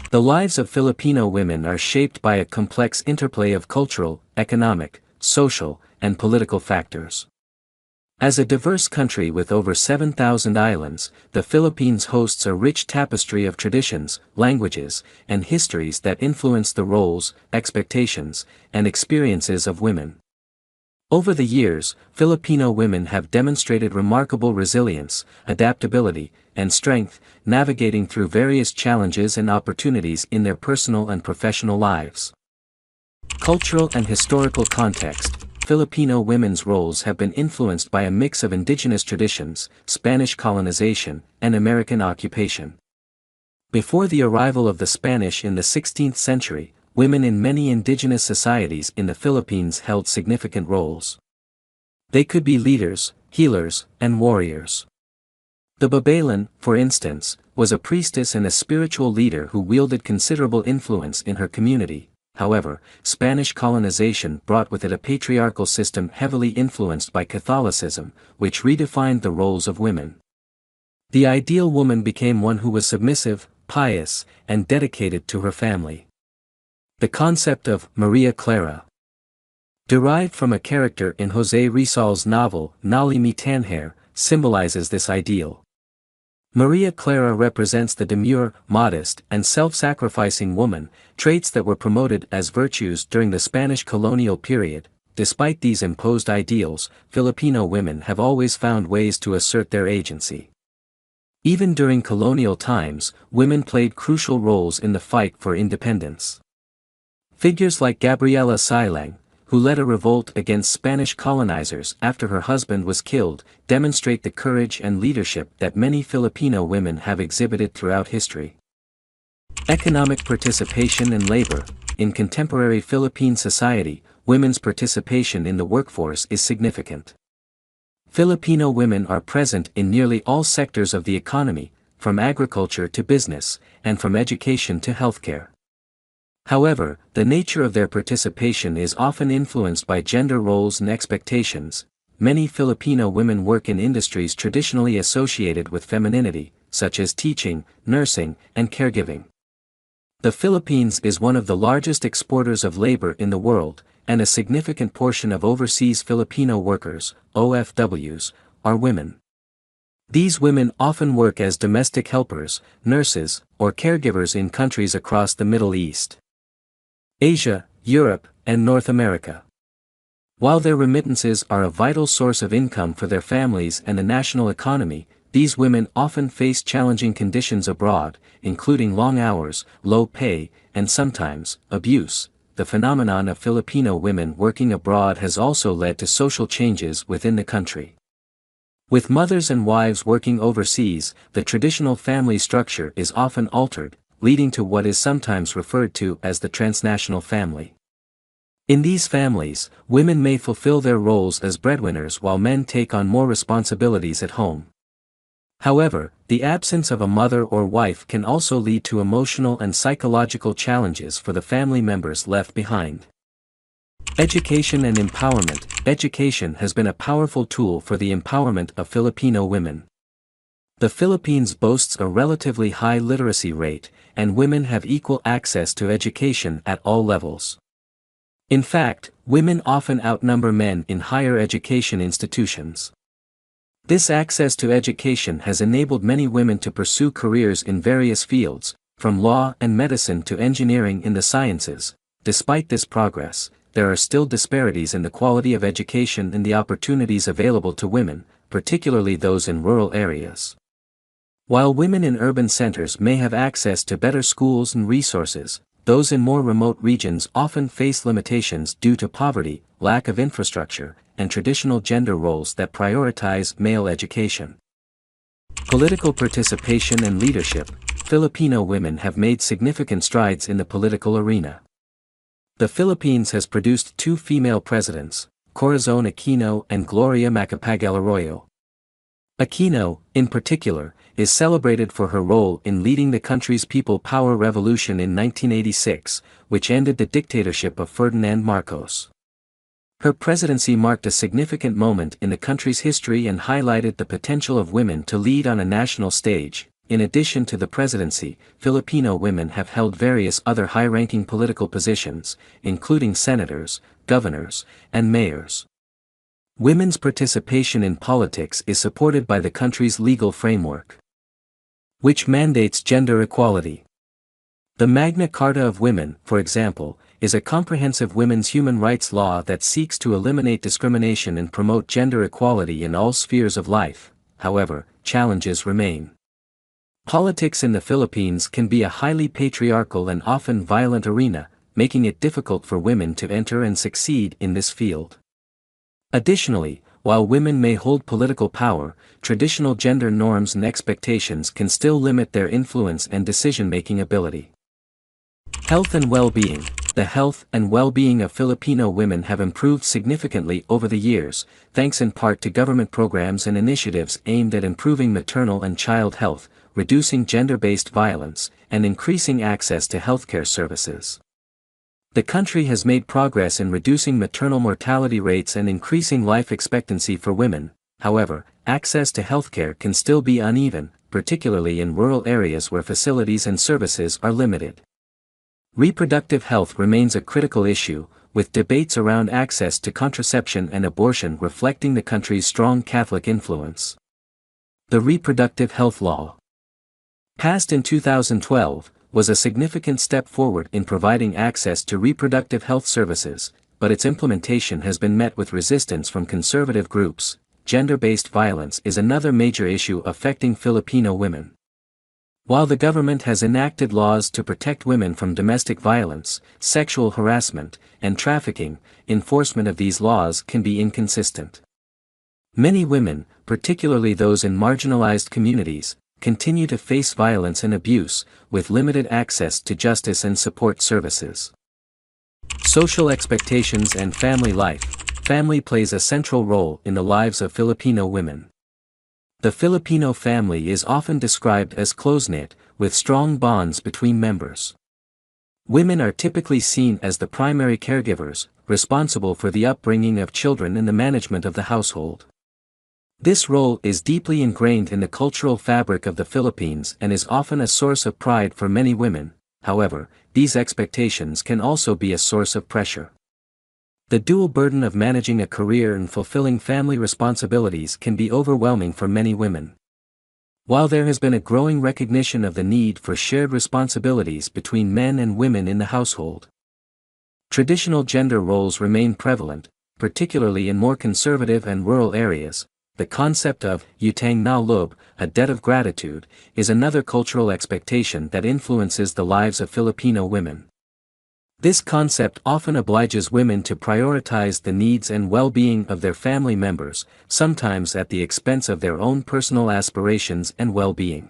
The lives of Filipino women are shaped by a complex interplay of cultural, economic, social, and political factors. As a diverse country with over 7,000 islands, the Philippines hosts a rich tapestry of traditions, languages, and histories that influence the roles, expectations, and experiences of women. Over the years, Filipino women have demonstrated remarkable resilience, adaptability, and strength, navigating through various challenges and opportunities in their personal and professional lives. Cultural and historical context. Filipino women's roles have been influenced by a mix of indigenous traditions, Spanish colonization, and American occupation. Before the arrival of the Spanish in the 16th century, women in many indigenous societies in the Philippines held significant roles. They could be leaders, healers, and warriors. The Babaylan, for instance, was a priestess and a spiritual leader who wielded considerable influence in her community. However, Spanish colonization brought with it a patriarchal system heavily influenced by Catholicism, which redefined the roles of women. The ideal woman became one who was submissive, pious, and dedicated to her family. The concept of Maria Clara, derived from a character in José Rizal's novel Nali Mi Tanher, symbolizes this ideal. Maria Clara represents the demure, modest, and self-sacrificing woman, traits that were promoted as virtues during the Spanish colonial period. Despite these imposed ideals, Filipino women have always found ways to assert their agency. Even during colonial times, women played crucial roles in the fight for independence. Figures like Gabriela Silang, who led a revolt against Spanish colonizers after her husband was killed, demonstrate the courage and leadership that many Filipino women have exhibited throughout history. Economic participation and labor. In contemporary Philippine society, women's participation in the workforce is significant. Filipino women are present in nearly all sectors of the economy, from agriculture to business, and from education to healthcare. However, the nature of their participation is often influenced by gender roles and expectations. Many Filipino women work in industries traditionally associated with femininity, such as teaching, nursing, and caregiving. The Philippines is one of the largest exporters of labor in the world, and a significant portion of overseas Filipino workers, OFWs, are women. These women often work as domestic helpers, nurses, or caregivers in countries across the Middle East, Asia, Europe, and North America. While their remittances are a vital source of income for their families and the national economy, these women often face challenging conditions abroad, including long hours, low pay, and sometimes, abuse. The phenomenon of Filipino women working abroad has also led to social changes within the country. With mothers and wives working overseas, the traditional family structure is often altered, leading to what is sometimes referred to as the transnational family. In these families, women may fulfill their roles as breadwinners while men take on more responsibilities at home. However, the absence of a mother or wife can also lead to emotional and psychological challenges for the family members left behind. Education and empowerment. Education has been a powerful tool for the empowerment of Filipino women. The Philippines boasts a relatively high literacy rate, and women have equal access to education at all levels. In fact, women often outnumber men in higher education institutions. This access to education has enabled many women to pursue careers in various fields, from law and medicine to engineering in the sciences. Despite this progress, there are still disparities in the quality of education and the opportunities available to women, particularly those in rural areas. While women in urban centers may have access to better schools and resources, those in more remote regions often face limitations due to poverty, lack of infrastructure, and traditional gender roles that prioritize male education. Political participation and leadership. Filipino women have made significant strides in the political arena. The Philippines has produced two female presidents, Corazon Aquino and Gloria Macapagal Arroyo. Aquino, in particular, is celebrated for her role in leading the country's People Power Revolution in 1986, which ended the dictatorship of Ferdinand Marcos. Her presidency marked a significant moment in the country's history and highlighted the potential of women to lead on a national stage. In addition to the presidency, Filipino women have held various other high-ranking political positions, including senators, governors, and mayors. Women's participation in politics is supported by the country's legal framework, which mandates gender equality. The Magna Carta of Women, for example, is a comprehensive women's human rights law that seeks to eliminate discrimination and promote gender equality in all spheres of life. However, challenges remain. Politics in the Philippines can be a highly patriarchal and often violent arena, making it difficult for women to enter and succeed in this field. Additionally, while women may hold political power, traditional gender norms and expectations can still limit their influence and decision-making ability. Health and well-being. The health and well-being of Filipino women have improved significantly over the years, thanks in part to government programs and initiatives aimed at improving maternal and child health, reducing gender-based violence, and increasing access to healthcare services. The country has made progress in reducing maternal mortality rates and increasing life expectancy for women. However, access to healthcare can still be uneven, particularly in rural areas where facilities and services are limited. Reproductive health remains a critical issue, with debates around access to contraception and abortion reflecting the country's strong Catholic influence. The Reproductive Health Law, passed in 2012, was a significant step forward in providing access to reproductive health services, but its implementation has been met with resistance from conservative groups. Gender-based violence is another major issue affecting Filipino women. While the government has enacted laws to protect women from domestic violence, sexual harassment, and trafficking, enforcement of these laws can be inconsistent. Many women, particularly those in marginalized communities, continue to face violence and abuse, with limited access to justice and support services. Social expectations and family life. Family plays a central role in the lives of Filipino women. The Filipino family is often described as close-knit, with strong bonds between members. Women are typically seen as the primary caregivers, responsible for the upbringing of children and the management of the household. This role is deeply ingrained in the cultural fabric of the Philippines and is often a source of pride for many women. However, these expectations can also be a source of pressure. The dual burden of managing a career and fulfilling family responsibilities can be overwhelming for many women. While there has been a growing recognition of the need for shared responsibilities between men and women in the household, traditional gender roles remain prevalent, particularly in more conservative and rural areas. The concept of utang na loob, a debt of gratitude, is another cultural expectation that influences the lives of Filipino women. This concept often obliges women to prioritize the needs and well-being of their family members, sometimes at the expense of their own personal aspirations and well-being.